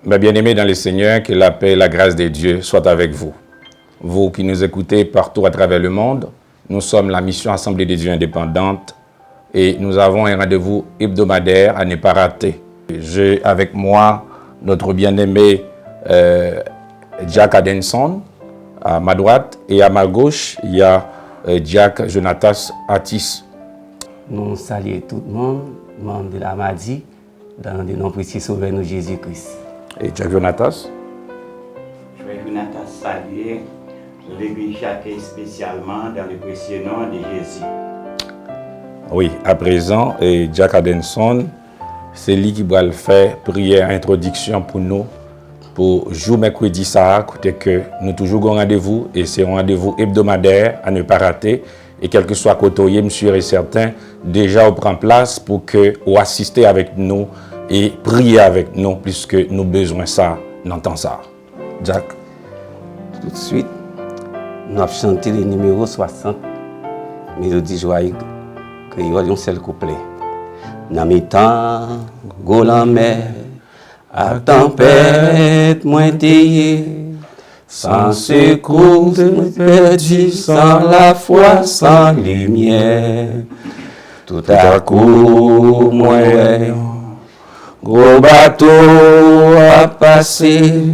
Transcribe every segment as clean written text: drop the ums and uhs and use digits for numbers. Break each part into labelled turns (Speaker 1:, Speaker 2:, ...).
Speaker 1: Mes bien-aimés dans le Seigneur, que la paix et la grâce de Dieu soient avec vous. Vous qui nous écoutez partout à travers le monde, nous sommes la mission Assemblée des Dieux indépendante et nous avons un rendez-vous hebdomadaire à ne pas rater. J'ai avec moi notre bien-aimé Jack Adenson à ma droite et à ma gauche, il y a Jack Jonatas Atis.
Speaker 2: Nous saluons tout le monde, membres de la Madi, dans le nom précieux Sauveur nous Jésus-Christ.
Speaker 1: Et Jack Jonatas.
Speaker 3: Je vais Jonatas saluer l'Église Jacques spécialement dans le précieux nom de Jésus.
Speaker 1: Oui, à présent, Jack Adenson, c'est lui qui va le faire prière introduction pour nous, pour jour mercredi ça, côté que nous toujours un rendez-vous et c'est un rendez-vous hebdomadaire à ne pas rater. Et quel que soit côté, monsieur et certain, déjà on prend place pour que vous assistez avec nous et prier avec nous, puisque nous avons besoin de ça, n'entend ça. Jack.
Speaker 2: Tout de suite, nous avons chanté le numéro 60, mélodie joyeuse, créole, un seul couplet. Dans mes temps, go la mer, à tempête, moins téye, sans secours, perdu, sans la foi, sans lumière. Tout à coup, moi, gros bateau a passé,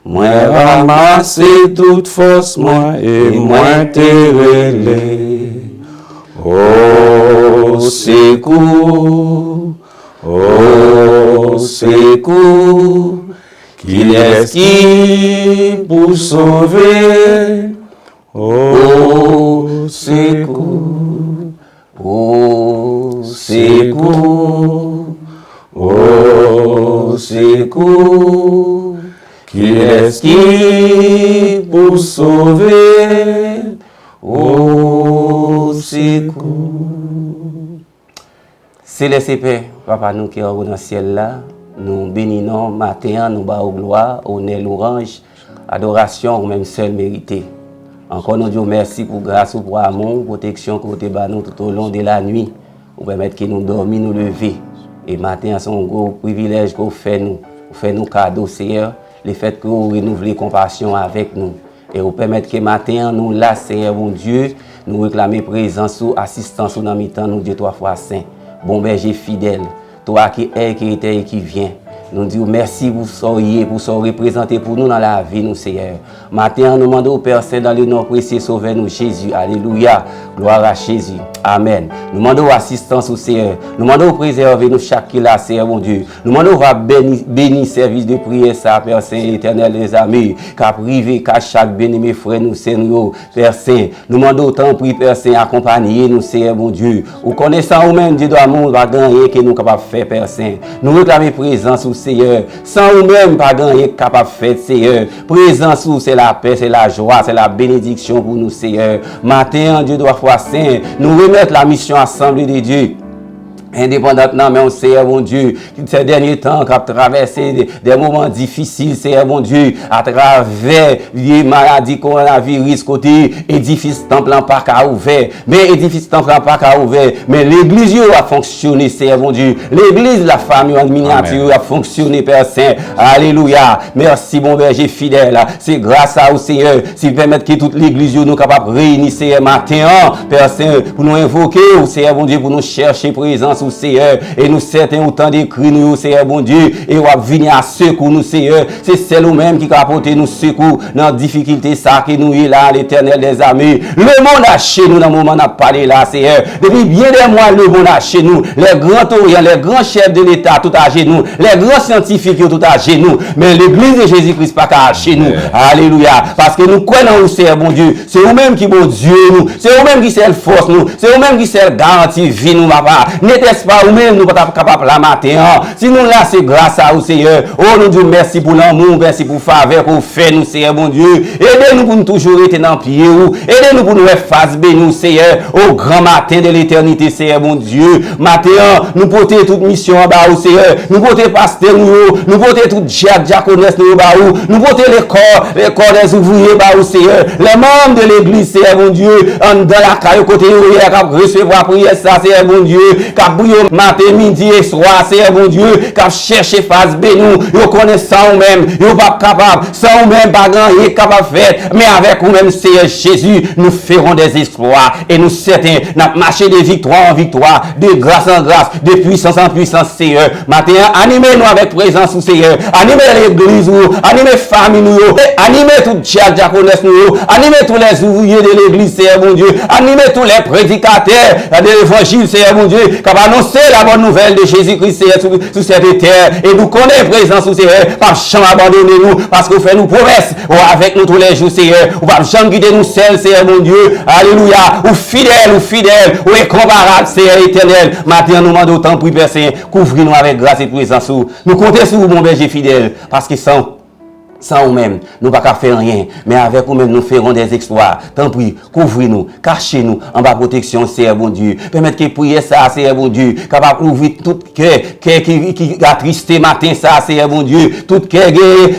Speaker 2: moi ramassé toute force moi et moi te relé. Au secours, qui est qui pour sauver? Au secours, au secours, qui est qui pour sauver? Au secours. Céleste Père, Papa nous qui est dans le ciel là, nous bénissons matin, nous bas gloire, honneur, louange, adoration ou même seul mérité. Encore nous disons merci pour grâce, pour amour, protection que vous avez nous tout au long de la nuit, pour permettre que nous dormions, nous lever. Et matin, c'est un gros privilège que vous faites nous cadeau, Seigneur, le fait que vous renouvelez compassion avec nous. Et vous permettre que matin, nous là, Seigneur, mon Dieu, nous réclamer présence ou assistance dans nos temps, nous Dieu, 3 fois saint. Bon berger fidèle, toi qui es, qui était et qui vient. Nous disons merci pour ce représenter pour nous dans la vie, nous, Seigneur. Matin, nous demandons au Père Saint dans le nom précieux, sauveur nous, Jésus. Alléluia. Gloire à Jésus. Amen. Nous demandons assistance au Seigneur. Nous demandons préserver nous chaque là, Seigneur, mon Dieu. Nous demandons à bénir service de prière, ça, Père Saint, éternel des amis, qu'à priver, qu'à chaque béni, mes frères, nous, Seigneur, Père Saint. Nous demandons autant, prix, Père Saint, accompagner nous, Seigneur, mon Dieu. Ou connaissant vous-même, Dieu d'amour, va gagner, que nous capables de faire, Père Saint. Nous réclamons présence au Seigneur. Sans vous-même, pas gagner, capable de faire, Seigneur. Présence, c'est la paix, c'est la joie, c'est la bénédiction pour nous, Seigneur. Matin, Dieu doit fois saint, nous remettre la mission Assemblée de Dieu. Indépendamment, mais on sait, mon Dieu, ces derniers temps, qui a traversé des moments difficiles, c'est mon Dieu, à travers les maladies, coronavirus, côté édifice temple en pas qu'à ouvert, mais édifice temple en pas qu'à ouvert, mais l'église a fonctionné, c'est mon Dieu, l'église, la famille en miniature a fonctionné, Père Saint, alléluia, merci, bon berger fidèle, c'est grâce à vous, Seigneur, s'il permet que toute l'église nous capable de réunir, Seigneur, matin, Père Saint, pour nous invoquer, Seigneur, mon Dieu, pour nous chercher présence, force, Seigneur. Et nous, certains, autant d'écrits, nous, Seigneur, bon Dieu, et on va venir à secours, nous, Seigneur. C'est celle ou même qui va apporter nous secours dans la difficulté, ça, qui nous est là, l'Éternel des armées. Le monde a chez nous, dans le moment où on a parlé là, Seigneur. Depuis bien des mois, le monde a chez nous. Les grands orients, les grands chefs de l'État, tout à chez nous. Les grands scientifiques, tout à chez nous. Mais l'église de Jésus-Christ, pas qu'à chez nous. Alléluia. Parce que nous croyons au Seigneur, bon Dieu. C'est vous-même qui, bon Dieu, nous. C'est vous-même qui c'est le force, nous. C'est vous-même qui c'est le garantie vie, nous, papa. N'était-ce pas vous-même, nous, pas capable la matin. Si nous là, c'est grâce à vous, Seigneur. Oh, nous disons merci pour l'amour, merci pour faveur qu'on fait, nous, Seigneur, bon Dieu. Aidez-nous pour nous toujours être dans le pied, aidez-nous pour nous faire face, nous, Seigneur, au grand matin de l'éternité, Seigneur, mon Dieu. Matin, nous porter toute mission en bas, Seigneur. Nous porter pasteur, nous porter toute diaconesse, nous porter les corps des ouvriers, Seigneur. Les membres de l'église, Seigneur, mon Dieu, dans la caille, côté, qui recevoir prière, ça, Seigneur, mon Dieu, qui prier matin, midi et soir, Seigneur, mon Dieu, qui chercher face, nous, vous connaissez ça vous-même, vous pas capable, ça vous-même, pas grand, capable de faire, mais avec vous-même, Seigneur Jésus, nous ferons des exploits, et nous, certains, nous marcher de victoire en victoire, de grâce en grâce, de puissance en puissance, Seigneur. Matin, animez-nous avec présence, Seigneur. Animez l'église, animez famille, animez tout diaconesse, animez tous les ouvriers de l'église, Seigneur, mon Dieu. Animez tous les prédicateurs de l'évangile, Seigneur, mon Dieu, qui va annoncer la bonne nouvelle de Jésus-Christ, Seigneur, sur cette terre. Et nous connaissons présence, Seigneur, pas jamais abandonner nous, parce que vous faites nous promesses, avec nous tous les jours, Seigneur. Vous ne jamais guider nous seuls, Seigneur, mon Dieu. Alléluia. Ou fidèle, ou incomparable, Seigneur éternel. Maintenant, nous demandons autant pour Père Saint, couvrir-nous avec grâce et présence. Nous comptons sur vous, mon berger fidèle, parce que sans vous-même, nous ne pouvons pas faire rien. Mais avec vous-même, nous ferons des exploits. Tant pis, couvrez-nous, cachez-nous en bas protection, Seigneur bon Dieu. Permettez que prier ça, Seigneur bon Dieu. Capable d'ouvrir tout cœur qui a tristé matin, ça, Seigneur bon Dieu. Tout cœur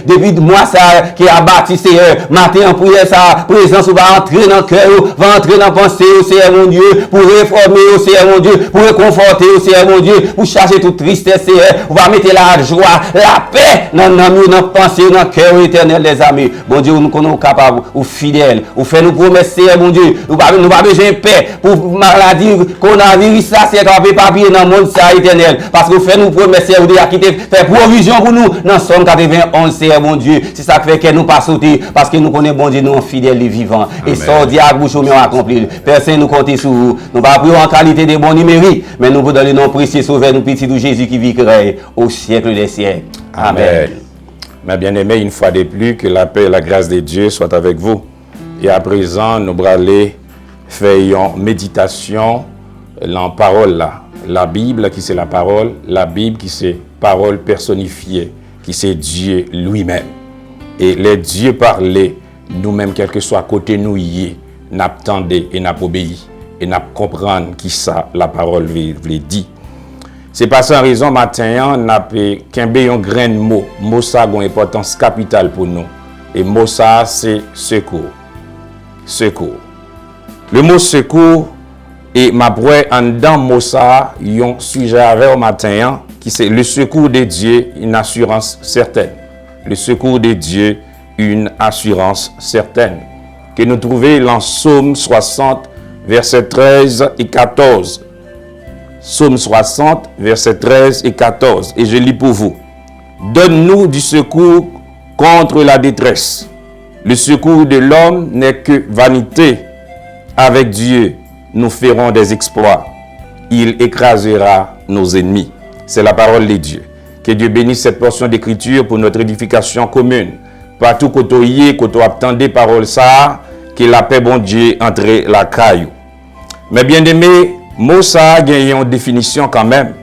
Speaker 2: depuis moi, ça, qui a bâti, Seigneur. Matin, en prière, ça, présence, va entrer dans le cœur, va entrer dans la pensée, Seigneur mon Dieu, pour réformer, Seigneur mon Dieu, pour réconforter, Seigneur mon Dieu, pour charger toute tristesse, Seigneur. On va mettre la joie, la paix dans la pensée, dans le cœur. Éternel des amis, bon Dieu, nous sommes capables, ou fidèles, ou fait nous promesses, mon Dieu, nous n'avons pas besoin de paix pour maladie, coronavirus, ça, c'est qu'on ne peut pas payer dans le monde, ça, éternel, parce que fait nous promesses, vous devez quitter, faire provision pour nous, dans Somme 91, c'est mon Dieu, c'est ça qui fait que nous pas sauter, parce que nous connaissons, bon Dieu, nous sommes fidèles et vivants, et sans dire à bouche, on accompli. Personne nous compte sur vous, nous ne pas prier en qualité de bon numérique, mais nous vous donnons le nom précieux, sauveur, nous petit de Jésus qui vit au siècle des siècles. Amen.
Speaker 1: Mes bien-aimés, une fois de plus, que la paix et la grâce de Dieu soient avec vous. Et à présent, nous allons aller faire une méditation en parole là. La Bible qui c'est la parole, la Bible qui c'est parole personnifiée, qui c'est Dieu lui-même. Et les dieux parlent, nous-mêmes, quel que soit côté nous y n'attendez et n'obéi et n'a comprendre qui ça la parole veut dire. C'est pas sans raison, matin, on a qu'un un grain de mot. Mot ça a une importance capitale pour nous. Et mot ça, c'est secours. Secours. Le mot secours, et ma broi, en dedans mot ça, il y a un sujet avec au matin, qui c'est le secours de Dieu, une assurance certaine. Le secours de Dieu, une assurance certaine. Que nous trouvons dans Psaume 60, versets 13 et 14. Psaume 60, versets 13 et 14. Et je lis pour vous. Donne-nous du secours contre la détresse. Le secours de l'homme n'est que vanité. Avec Dieu, nous ferons des exploits. Il écrasera nos ennemis. C'est la parole de Dieu. Que Dieu bénisse cette portion d'écriture pour notre édification commune. Partout côtoyer, côté attendez parole ça, que la paix bon Dieu entre la caillou. Mais bien aimé, mot ça a une définition quand même.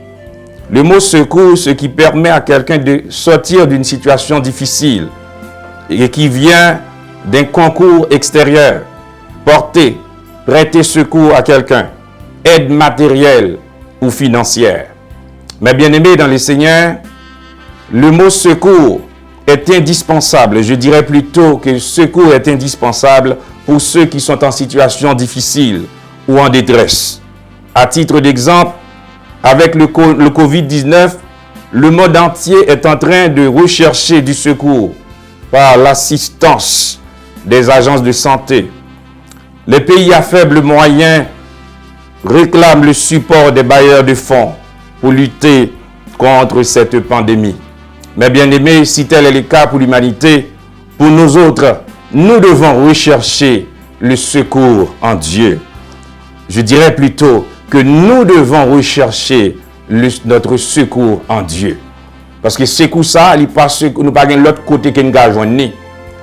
Speaker 1: Le mot secours, ce qui permet à quelqu'un de sortir d'une situation difficile et qui vient d'un concours extérieur, porter, prêter secours à quelqu'un, aide matérielle ou financière. Mais bien aimé dans le Seigneur, le mot secours est indispensable. Je dirais plutôt que secours est indispensable pour ceux qui sont en situation difficile ou en détresse. À titre d'exemple, avec le Covid-19, le monde entier est en train de rechercher du secours par l'assistance des agences de santé. Les pays à faibles moyens réclament le support des bailleurs de fonds pour lutter contre cette pandémie. Mais bien aimés, si tel est le cas pour l'humanité, pour nous autres, nous devons rechercher le secours en Dieu. Je dirais plutôt que nous devons rechercher notre secours en Dieu. Parce que secours ça, nous pas pas l'autre côté que nous avons.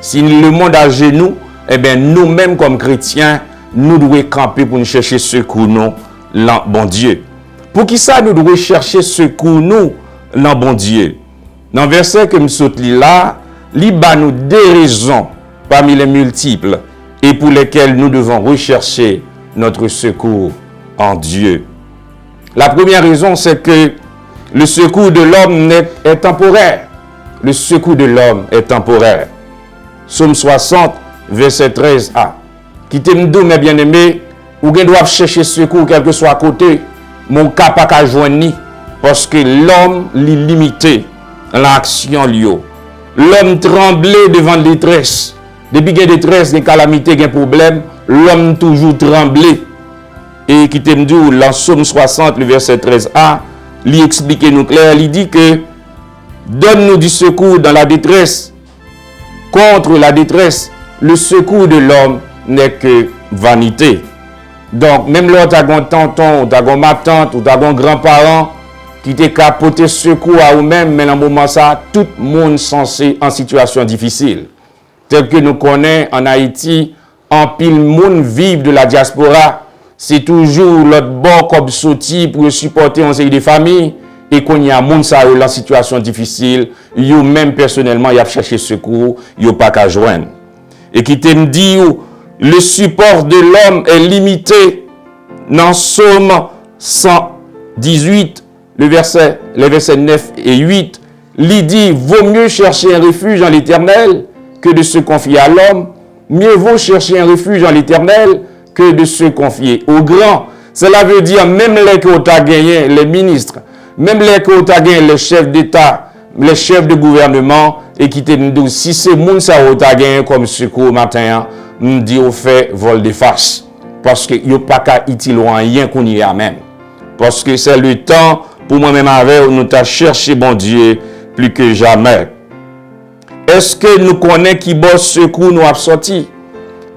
Speaker 1: Si le monde a genoux, eh bien nous-mêmes comme chrétiens, nous devons camper pour nous chercher secours nous, bon Dieu. Pour qui ça nous devons chercher secours nous, bon Dieu. Dans le verset que nous sautons là, il y a nous des raisons parmi les multiples et pour lesquelles nous devons rechercher notre secours en Dieu. La première raison, c'est que le secours de l'homme est temporaire. Le secours de l'homme est temporaire. Psaume 60, verset 13a. Qui t'aime d'où, mes bien-aimés, ou bien doivent chercher secours, quel que soit à côté, mon cas pas qu'à joindre, parce que l'homme est limité dans l'action liée. L'homme tremblait devant la détresse. Depuis qu'il y a détresse, des calamités, des problèmes, l'homme toujours tremblait. Et qui t'aime d'où, dans Psaume 60, le verset 13a, il explique nous clair, il dit que donne-nous du secours dans la détresse. Contre la détresse, le secours de l'homme n'est que vanité. Donc, même là, tu as un tonton, tu as ma tante, ou tu as un grand-parent qui t'a capoté secours à eux-mêmes, mais dans le moment ça, tout le monde censé en situation difficile. Tel que nous connaissons en Haïti, en pile monde vivent de la diaspora, c'est toujours l'autre bord comme sorti pour supporter un série de familles. Et qu'on y a monde ça en situation difficile, yo même personnellement y a cherché secours, yo pas qu'à joindre. Et qui te dit le support de l'homme est limité. Dans Psaume 118, les versets 9 et 8, il dit vaut mieux chercher un refuge en l'Éternel que de se confier à l'homme. Mieux vaut chercher un refuge en l'Éternel que de se confier au grand. Cela veut dire même les que tu as gagné, les ministres, même les que tu as gagné, les chefs d'État, les chefs de gouvernement, et qui te disent, si c'est moun ça ou tu as gagné comme secours matin, nous dit au fait vol de face. Parce que n'y a pas qu'à utiliser rien qu'on y a même. Parce que c'est le temps pour moi-même avec nous t'a cherché bon Dieu plus que jamais. Est-ce que nous connaissons qui bosse secours nous a sorti?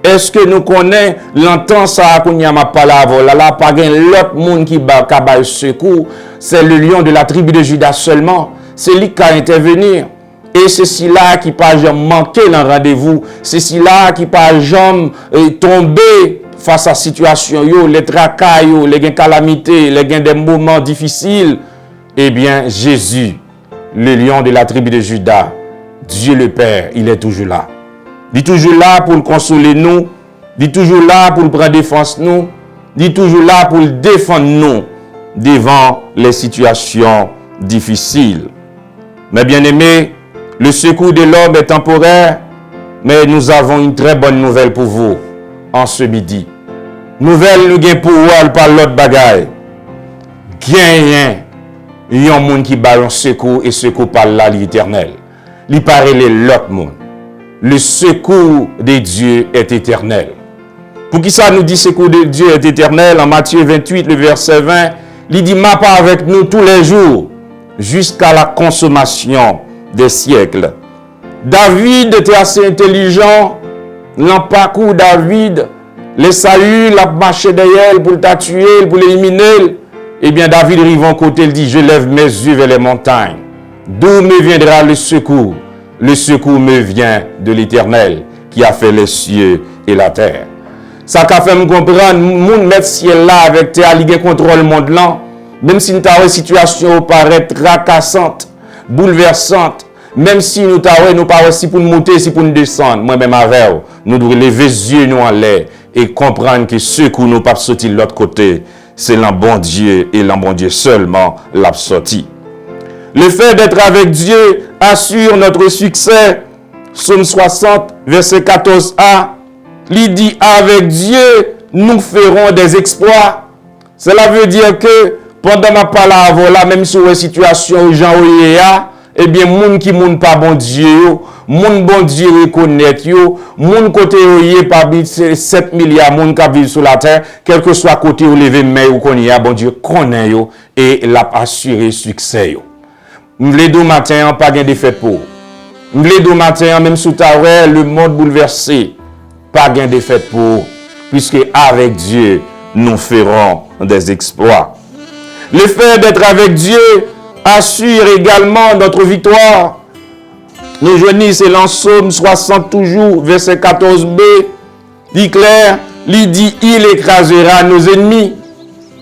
Speaker 1: Est-ce que nous connaissons l'entend ça qu'on y a ma parole là pas gain l'autre monde qui ba secours, c'est le lion de la tribu de Judas seulement, c'est lui qui a intervenir. Et c'est celui-là qui pas jamais manqué dans rendez-vous, c'est celui-là qui pas jamais tombé face à la situation yo, les tracas yo, les calamités, les des moments difficiles. Eh bien Jésus, le lion de la tribu de Judas, Dieu le Père, il est toujours là. Il est toujours là pour consoler nous. Il est toujours là pour prendre défense nous. Il est toujours là pour défendre nous devant les situations difficiles. Mais bien aimés, le secours de l'homme est temporaire, mais nous avons une très bonne nouvelle pour vous en ce midi. Nouvelle nous gagne pour vous par l'autre bagaille. Gagne il y a un monde qui bat un secours et secours par l'Éternel. Il paraît l'autre monde. Le secours de Dieu est éternel. Pour qui ça nous dit secours de Dieu est éternel? En Matthieu 28, le verset 20, il dit, ma part avec nous tous les jours, jusqu'à la consommation des siècles. David était assez intelligent. Dans le parcours David, les Saül a marché derrière pour le tuer, pour l'éliminer. Eh bien, David arrive en côté, il dit, je lève mes yeux vers les montagnes. D'où me viendra le secours? Le secours me vient de l'Éternel qui a fait les cieux et la terre. Ça qu'a fait me comprendre, moun mettre ciel là avec terre, il contrôle le monde là. Même si nous avons une situation paraît tracassante, bouleversante, même si nous avons pas si pour nous monter, si pour nous descendre, moi-même avec nous devons lever les yeux nous en l'air et comprendre que ce que nous pas sortir de l'autre côté, c'est l'un bon Dieu et l'un bon Dieu seulement l'a sorti. Le fait d'être avec Dieu assure notre succès. Psaume 60, verset 14a, il dit avec Dieu, nous ferons des exploits. Cela veut dire que pendant ma parole là, même sur une situation où Jean Oyea, eh bien, moun qui moun pas bon Dieu, moun bon Dieu reconnaît yo, moun côté yo pas 7 milliards moun qui vivent sur la terre, quel que soit côté ou lever main ou qu'on y a, bon Dieu connaît yo et l'a assuré succès yo. M'vle do matin pas gain défaite pour. M'vle do matin même sous ta le monde bouleversé, pas gain défaite pour, puisque avec Dieu nous ferons des exploits. Le fait d'être avec Dieu assure également notre victoire. Nous joignons c'est Psaume 60 toujours, verset 14b, dit clair, il dit, il écrasera nos ennemis.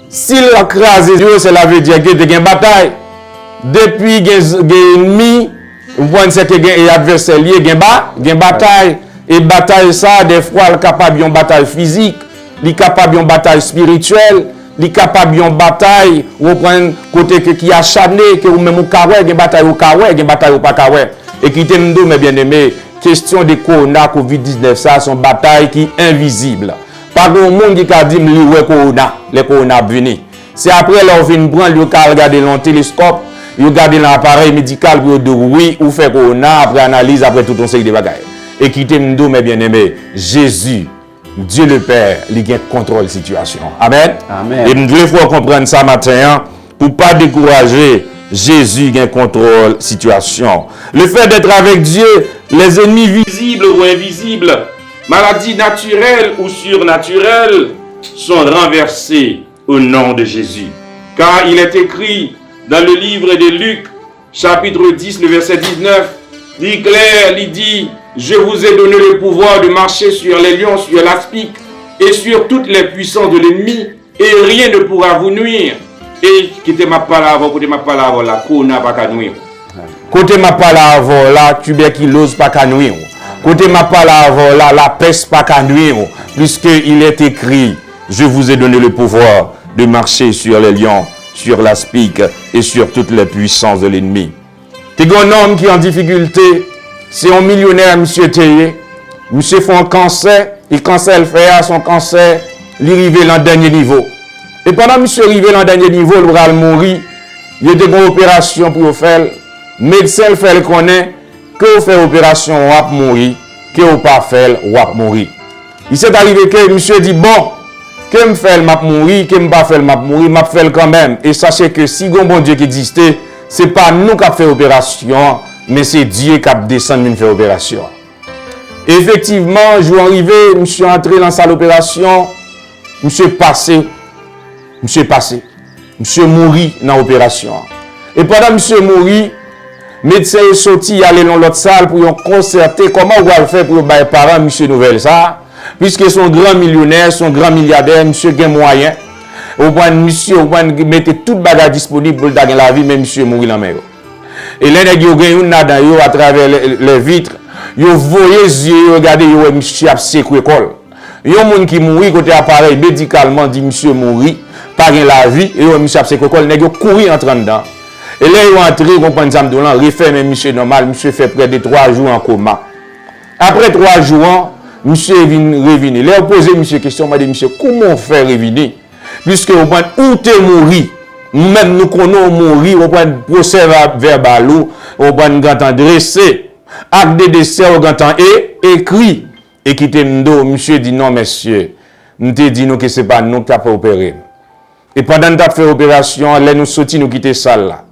Speaker 1: S'il écrase Dieu, cela veut dire qu'il y a une bataille. Depuis qu'il y a un ennemi, vous pensez que y a un adversaire lié, il y a une bataille. Et bataille ça, des fois, il est capable d'une bataille physique, il est capable d'une bataille spirituelle, il est capable d'une bataille où on prend un côté qui est acharné, que ou même au kawé, il y a une bataille au kawé, il y a une bataille au pas kawé. Et qui t'aime mes bien-aimés, question de corona, Covid-19, ça, sont batailles qui sont invisibles. Pas de monde qui a dit, ouais, corona, les corona venus. C'est après, là, on vient prendre, on regarde le télescope, on regarde l'appareil médical pour dire oui, ou fait corona, après analyse, après tout un série de bagailles. Et qui t'aime mes bien-aimés, Jésus, Dieu le Père, il contrôle la situation. Amen.
Speaker 2: Amen.
Speaker 1: Et nous devons comprendre ça matin, pour ne pas décourager, Jésus contrôle la situation. Le fait d'être avec Dieu, les ennemis visibles ou invisibles, maladies naturelles ou surnaturelles, sont renversés au nom de Jésus. Car il est écrit dans le livre de Luc, chapitre 10, le verset 19, dit clair, il dit, je vous ai donné le pouvoir de marcher sur les lions, sur l'aspic et sur toutes les puissances de l'ennemi, et rien ne pourra vous nuire. Et quittez ma parole, côté ma parole, la corona pas qu'à nuire. Côté ma parole, la tuberculose pas qu'à nuire. Côté ma parole, la peste pas qu'à nuire. Puisqu'il est écrit, je vous ai donné le pouvoir de marcher sur les lions, sur l'aspic et sur toutes les puissances de l'ennemi. T'es un homme qui est en difficulté, c'est un millionnaire, monsieur Théé. Monsieur fait un cancer, il cancer le fait son cancer, il arrive dans le dernier niveau. Et pendant que monsieur arrive dans le dernier niveau, il va mourir. Il y a des opérations pour faire. Le médecin fait le connaît que vous faites opération, vous va mourir. Que vous pas faire, vous va mourir. Il s'est arrivé que monsieur dit bon, que me fait m'a mourir, que me pas faire m'a mourir, m'a fait quand même. Et sachez que si un bon Dieu qui existait, c'est pas nous qui avons fait opération, mais c'est Dieu qui a descendu une faire opération. Effectivement, je suis arrivé, monsieur entré dans la salle d'opération, monsieur passé. Monsieur mourit dans l'opération. Et pendant monsieur mourit, médecin est sorti, aller dans l'autre salle pour concerter comment on va le faire pour les parents, monsieur nouvelle ça. Puisque son grand millionnaire, son grand milliardaire, monsieur gagne moyen. Au point monsieur, au point mettre toute bagage disponible pour gagner la vie, mais monsieur mourit dans la mer. Et là, il y a une nada à travers les vitres. Vous voyez les yeux, regardez, monsieur a sécoué l'école. Il y a un monde qui mourit côté appareil médicalement, dit monsieur mourit. Pas la vie, et monsieur a sécoué l'école, il a couru en train dedans. Et là, il est entré, il comprend ça, il refait, mais monsieur normal, monsieur fait près de 3 jours en coma. Après 3 jours, monsieur est revenu. Là, il a posé monsieur question, il m'a dit, monsieur, comment faire revenir? Puisque au point où tu es mort, même nous connaissons mourir, au point de procès verbal, au point de grand dressé, acte de décès au grand temps écrit, et qui te m'do, monsieur dit non, monsieur, nous te dit nous que ce n'est pas nous qui avons opéré. Et pendant que nous avons fait l'opération, là nous sortis, nous quitter salle là.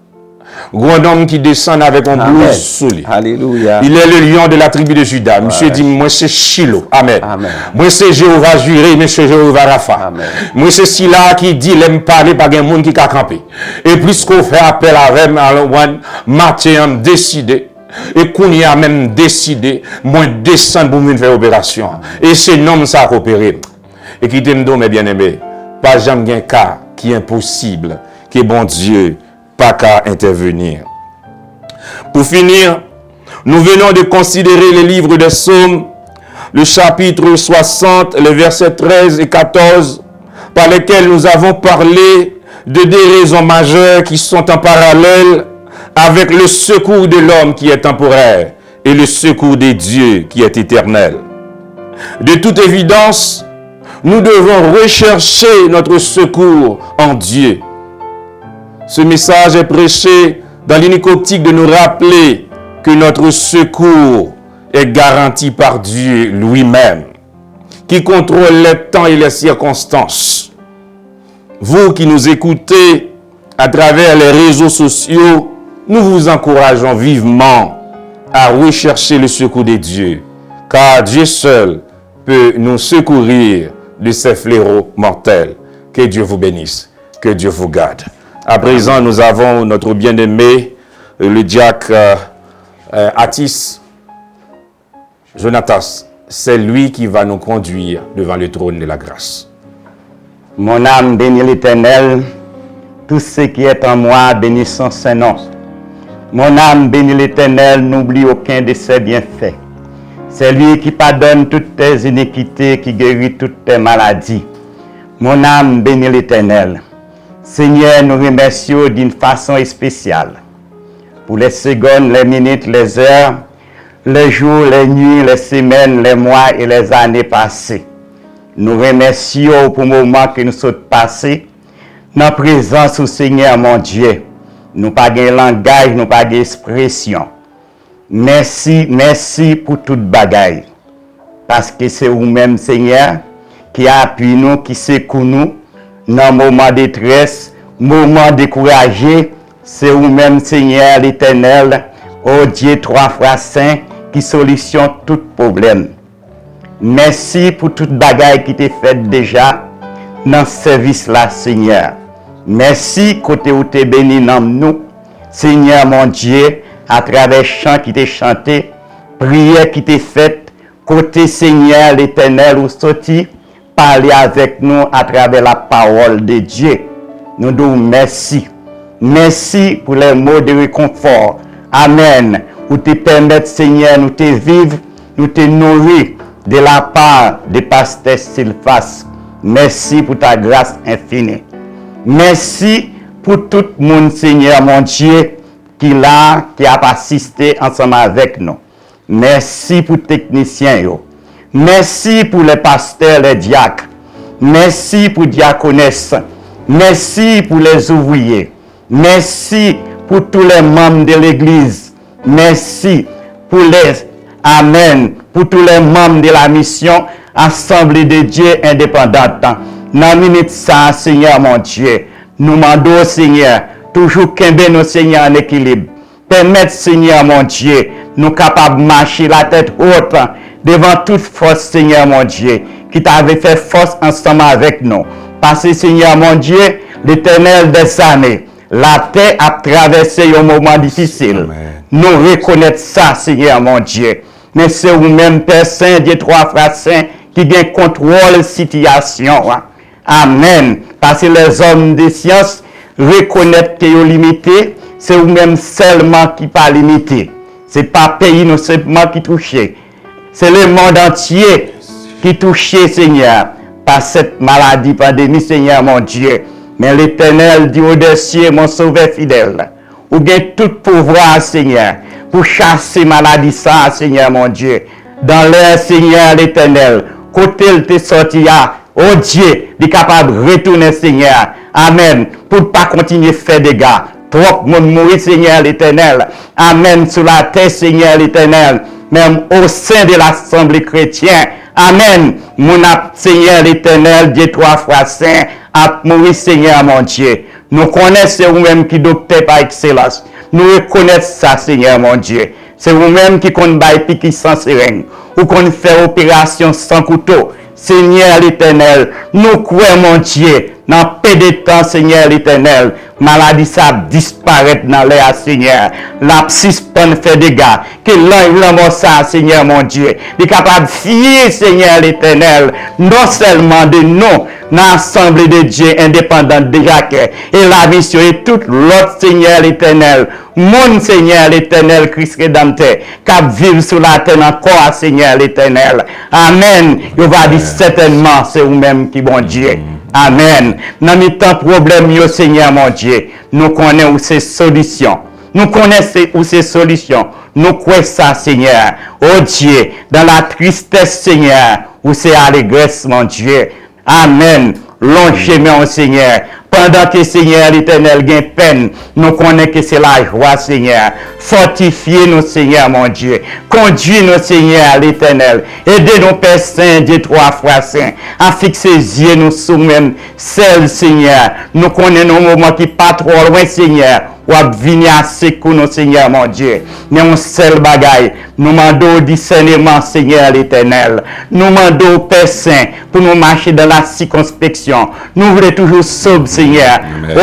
Speaker 1: Grand homme qui descend avec un blouse sous lui.
Speaker 2: Alléluia.
Speaker 1: Il est le lion de la tribu de Juda. Monsieur dit, moi c'est Shiloh. Amen.
Speaker 2: Amen.
Speaker 1: Moi c'est Jéhovah juré, mais c'est Jéhovah Rapha.
Speaker 2: Amen.
Speaker 1: Moi c'est Sila qui dit, l'aime parler par un monde qui a campé. Et puisqu'on fait appel à Rem, Matin décidé. Et qu'on y a même décidé, moi descendre pour venir faire opération. Et c'est l'homme ça a opéré. Et qui t'aime donc, mes bien-aimés, pas jamais un cas qui est impossible, qui est bon Dieu, pas qu'à intervenir. Pour finir, nous venons de considérer le livre des Psaumes, le chapitre 60, les versets 13 et 14, par lesquels nous avons parlé de deux raisons majeures qui sont en parallèle avec le secours de l'homme qui est temporaire et le secours de Dieu qui est éternel. De toute évidence, nous devons rechercher notre secours en Dieu. Ce message est prêché dans l'unique optique de nous rappeler que notre secours est garanti par Dieu lui-même, qui contrôle les temps et les circonstances. Vous qui nous écoutez à travers les réseaux sociaux, nous vous encourageons vivement à rechercher le secours de Dieu, car Dieu seul peut nous secourir de ces fléaux mortels. Que Dieu vous bénisse, que Dieu vous garde. À présent, nous avons notre bien-aimé, le diacre Atis Jonatas. C'est lui qui va nous conduire devant le trône de la grâce.
Speaker 3: Mon âme bénit l'Éternel, tout ce qui est en moi bénit son Saint-Nom. Mon âme bénit l'Éternel, n'oublie aucun de ses bienfaits. C'est lui qui pardonne toutes tes iniquités, qui guérit toutes tes maladies. Mon âme bénit l'Éternel. Seigneur, nous remercions d'une façon spéciale pour les secondes, les minutes, les heures, les jours, les nuits, les semaines, les mois et les années passées. Nous remercions pour le moment que nous sommes passés dans la présence du Seigneur, mon Dieu. Nous n'avons pas de langage, nous n'avons pas d'expression. Merci, merci pour toute bagaille. Parce que c'est vous-même, Seigneur, qui appuie nous, qui secoue nous dans moment de détresse, moment découragé. C'est vous-même, Seigneur l'Éternel, ô Dieu 3 fois saint, qui solutionne tout problème. Merci pour toute bagaille qui t'est faite déjà dans ce service-là, Seigneur. Merci côté où t'es béni dans nous, Seigneur mon Dieu, à travers chant qui t'est chanté, prière qui t'est faite, côté Seigneur l'Éternel où sorti, parler avec nous à travers la parole de Dieu. Nous disons merci. Merci pour les mots de réconfort. Amen. Où te permettre, Seigneur, nous te vivre, nous te nourrir de la part de Pasteur Sylphas. Merci pour ta grâce infinie. Merci pour tout le monde, Seigneur, mon Dieu, qui a assisté ensemble avec nous. Merci pour les techniciens. Merci pour les pasteurs, les diacres. Merci pour les diaconesses. Merci pour les ouvriers. Merci pour tous les membres de l'Église. Merci pour Amen. Pour tous les membres de la mission Assemblée de Dieu indépendante. Dans la minute ça, Seigneur mon Dieu, nous demandons, Seigneur, toujours qu'aimer nos Seigneur en équilibre. Permettre, Seigneur mon Dieu, nous capables de marcher la tête haute devant toute force, Seigneur mon Dieu, qui t'avait fait force ensemble avec nous. Parce que, Seigneur mon Dieu, l'Éternel des années, la terre a traversé un moment difficile. Amen. Nous reconnaissons ça, Seigneur mon Dieu. Mais c'est vous-même, Père Saint, Dieu 3 frères saints, qui gagne contrôle de la situation. Amen. Parce que les hommes de science reconnaissent qu'ils sont limités. C'est vous-même seulement qui pas limité. Ce n'est pas le pays non seulement qui touche. C'est le monde entier qui touche, Seigneur, par cette maladie, pandémie, Seigneur mon Dieu. Mais l'Éternel dit au-dessus, mon sauveur fidèle, ou bien tout pouvoir, Seigneur, pour chasser maladie ça, Seigneur mon Dieu. Dans l'air, Seigneur l'Éternel, côté il te sortira, oh Dieu, il est capable de retourner, Seigneur. Amen. Pour ne pas continuer à faire des dégâts. Trop de monde mourir, Seigneur l'Éternel. Amen. Sur la terre, Seigneur l'Éternel. Même au sein de l'Assemblée chrétienne. Amen. Mon Seigneur l'Éternel, Dieu 3 fois saint, a mourir, Seigneur mon Dieu. Nous connaissons vous-même qui docteur par excellence. Nous reconnaissons ça, Seigneur mon Dieu. C'est vous-même qui compte bailler piquer sans seringue. Ou qu'on fait opération sans couteau. Seigneur l'Éternel, nous croyons, mon Dieu, dans peu de temps, Seigneur l'Éternel, maladie ça disparaît dans l'air, Seigneur. La suspend fait dégâts. Que l'homme ça, Seigneur mon Dieu, est capable de fier, Seigneur l'Éternel, non seulement de nous, dans l'Assemblée de Dieu indépendante de Jacques, et la mission et toute l'autre, Seigneur l'Éternel, mon Seigneur l'Éternel, Christ Rédempteur, qui vivre sur la terre encore, Seigneur l'Éternel. Amen. Il va dire certainement, c'est vous-même qui bon Dieu. Amen. Dans mes temps problème, yo Seigneur mon Dieu, nous connaissons où ces solutions. Nous connaissons où ces solutions. Nous croyons ça, Seigneur. Oh Dieu, dans la tristesse, Seigneur, où c'est allégresse, mon Dieu. Amen. Longez-moi, Seigneur. Pendant que Seigneur l'Éternel gagne peine, nous connaissons que c'est la joie, Seigneur. Fortifiez-nous, Seigneur, mon Dieu. Conduis-nous, Seigneur l'Éternel. Aidez-nous, Père Saint, Dieu trois fois saint, à fixer les yeux nous sous même celle, Seigneur. Nous connaissons nos moments qui pas trop loin, Seigneur. Ou à venir à secours, nous, Seigneur, mon Dieu. Mais un seul bagaille. Nous demandons discernement, Seigneur l'Éternel. Nous demandons, Père Saint, pour nous marcher dans la circonspection. Nous voulons toujours sauver, Seigneur.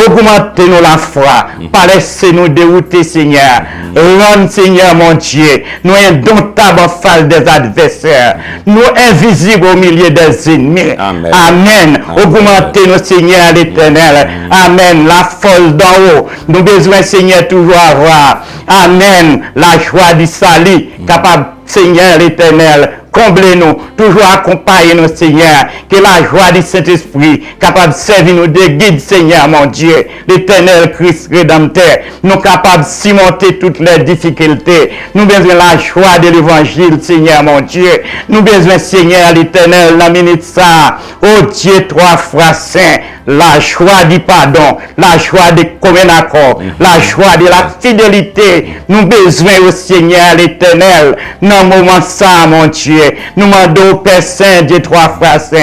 Speaker 3: Augmentez-nous la foi. Pas laissez-nous dérouter, Seigneur. Rendre, Seigneur, mon Dieu, nous indomptables en face des adversaires. Nous invisibles au milieu des ennemis.
Speaker 1: Amen.
Speaker 3: Amen. Augmentez-nous, Seigneur l'Éternel. Amen. La folle d'en haut. Nous besoin, Seigneur, toujours avoir. Amen. La joie du salut. Capable, Seigneur l'Éternel. Comblez-nous, toujours accompagnez-nous, Seigneur. Que la joie du Saint-Esprit, capable de servir nous de guide, Seigneur, mon Dieu. L'Éternel Christ Rédempteur, nous capables de surmonter toutes les difficultés. Nous besoin de la joie de l'Évangile, Seigneur, mon Dieu. Nous besoin, Seigneur, l'Éternel, la minute ça. Oh Dieu, trois fois saint. La joie du pardon, la joie de commun accord, la joie de la fidélité. Nous besoin au Seigneur l'Éternel. Dans le moment ça, mon Dieu. Nous demandons au Père Saint, Dieu trois fois saint.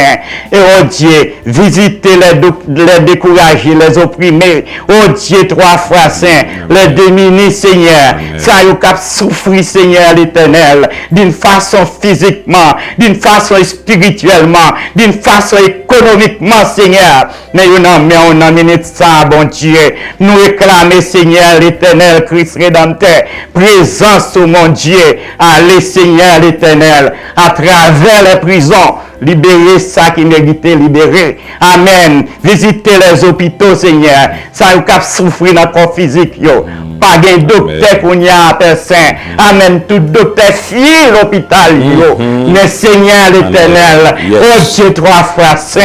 Speaker 3: Et oh Dieu, visitez les découragés, les opprimés. Oh Dieu trois fois saint, les démunis, Seigneur. Ça y a souffrir, Seigneur l'Éternel, d'une façon physiquement, d'une façon spirituellement, d'une façon économiquement, Seigneur. Mais on a minute ça, bon Dieu. Nous réclamer, Seigneur l'Éternel, Christ Rédempteur, présence au mon Dieu. Allez, Seigneur l'Éternel, à travers les prisons, libérer ça qui méritait libérer. Amen. Visitez les hôpitaux, Seigneur. Ça y a souffrir dans le corps physique, yo. Pas de docteur qu'on y a à personne. Amen. Tout docteur fier l'hôpital, yo. Mais Seigneur l'Éternel, oh Dieu trois fois saint,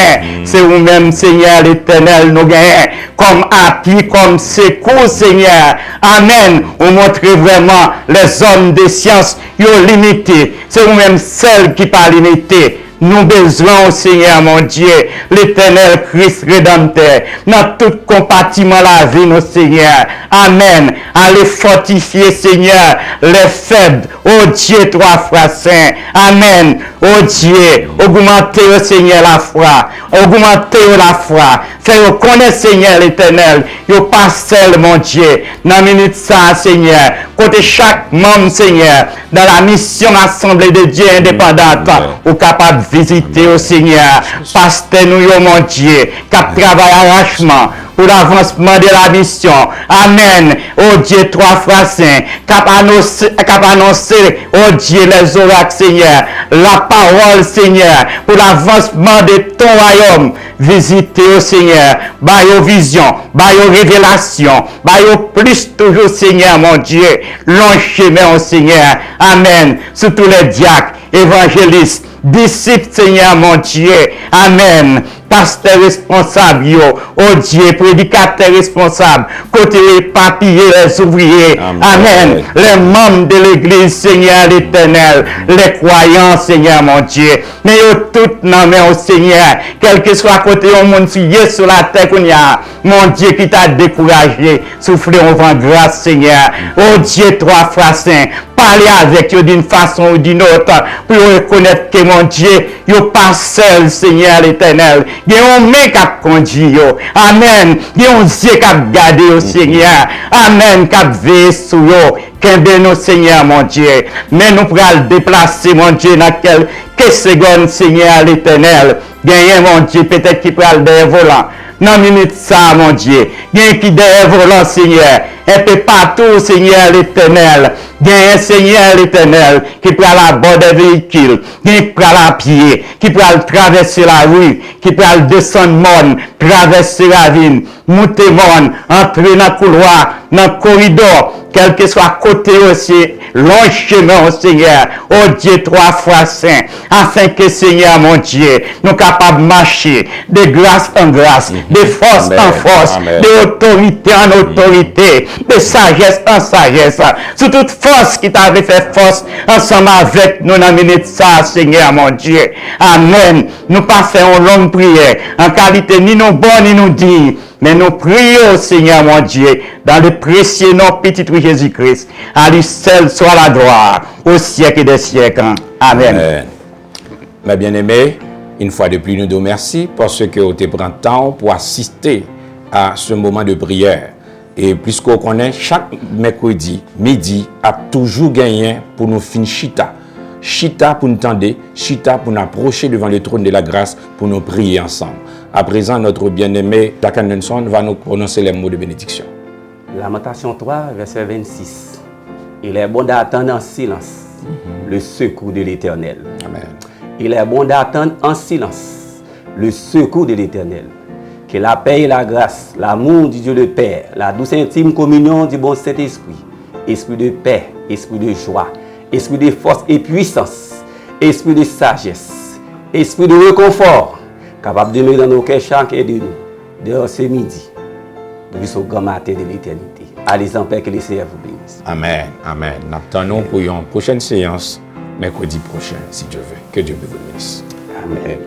Speaker 3: c'est vous-même, Seigneur l'Éternel, nous gagnons comme appui, comme secours, Seigneur. Amen. Vous montrez vraiment les hommes de science, yo limité. C'est vous-même celle qui pas limité. Nous besoin au Seigneur, mon Dieu, l'Éternel Christ Rédempteur, dans tout compartiment la vie, nos Seigneur. Amen. Allez fortifier, Seigneur, les faibles. Oh Dieu, trois fois saint. Amen. Oh Dieu, augmentez au Seigneur la foi. Augmentez la foi. Faites connaître, Seigneur l'Éternel. Yo pas seul, mon Dieu. Dans la minute ça, Seigneur. Côté chaque membre, Seigneur, dans la mission Assemblée de Dieu indépendante, ou capable de visiter au Seigneur. Pasteur nous, mon Dieu, cap travail arrachement pour l'avancement de la mission. Amen. Oh Dieu, trois fois saint, cap annoncer, oh Dieu, les oracles, Seigneur, la parole, Seigneur, pour l'avancement de ton royaume. Visitez au Seigneur, baille vision, baille révélation, baille plus toujours, Seigneur, mon Dieu, long chemin au Seigneur. Amen. Sous tous les diacres, évangélistes, disciples, Seigneur, mon Dieu. Amen. Pasteur responsable, oh Dieu, prédicateur responsable, côté les papiers, les ouvriers. Amen. Les membres de l'église, Seigneur l'Éternel, les croyants, Seigneur, mon Dieu. Mais tout nommé au Seigneur, quel que soit côté au monde, sur la terre qu'on y a, mon Dieu qui t'a découragé, soufflez au vent grâce, Seigneur. Oh Dieu, trois fois saint, parlez avec eux d'une façon ou d'une autre, pour reconnaître que mon Dieu, yo pas seul, Seigneur l'Éternel. Il y a un mec qui a conduit. Amen. Il y a un Dieu qui a gardé au Seigneur. Amen. Qui a veillé sur eux. Qu'aimez nous, Seigneur, mon Dieu. Mais nous pourrons le déplacer, mon Dieu, dans quelques secondes, Seigneur l'Éternel. Gagnez, mon Dieu, peut-être qu'il pourra le dévolant. Dans minute ça, mon Dieu. Gagnez qui dévolant, Seigneur. Un peu partout, Seigneur l'Éternel. Gagnez, Seigneur l'Éternel, qui prend la bord des véhicules, qui prend la pied, qui prend traverser la rue, qui prend descendre monde, traverser la ville, monter monde, entrer dans le couloir, dans le corridor, quel que soit côté aussi, long chemin, Seigneur, oh Dieu, 3 fois saint, afin que, Seigneur, mon Dieu, nous capables de marcher de grâce en grâce, de force en force, de autorité en autorité, de sagesse en sagesse, sous toute force qui t'avait fait force, ensemble avec nous, dans minute ça, Seigneur, mon Dieu. Amen. Nous pas faisons longue prière, en qualité ni nous bon ni nous dignes, mais nous prions, Seigneur, mon Dieu, dans le précieux nom petit de Jésus-Christ. À lui seul soit la gloire, au siècle des siècles. Amen.
Speaker 1: Amen. Mes bien-aimés, une fois de plus, nous nous remercions parce que vous te prenez temps pour assister à ce moment de prière. Et puisqu'on connaît, chaque mercredi, midi, a toujours gagné pour nous finir chita. Chita pour nous tendre, chita pour nous approcher devant le trône de la grâce, pour nous prier ensemble. À présent, notre bien-aimé Takan Nelson va nous prononcer les mots de bénédiction.
Speaker 2: Lamentation 3, verset 26. Il est bon d'attendre en silence le secours de l'Éternel.
Speaker 1: Amen.
Speaker 2: Il est bon d'attendre en silence le secours de l'Éternel. Que la paix et la grâce, l'amour du Dieu le Père, la douce intime communion du bon Saint-Esprit, esprit de paix, esprit de joie, esprit de force et puissance, esprit de sagesse, esprit de réconfort, capable de demeurer dans nos cœurs chacun de nous, dehors ce midi, jusqu'au grand matin de l'éternité. Allez en paix, que le Seigneur vous bénisse.
Speaker 1: Amen. Amen. Nous attendons pour une prochaine séance, mercredi prochain, si Dieu veut. Que Dieu vous bénisse.
Speaker 2: Amen.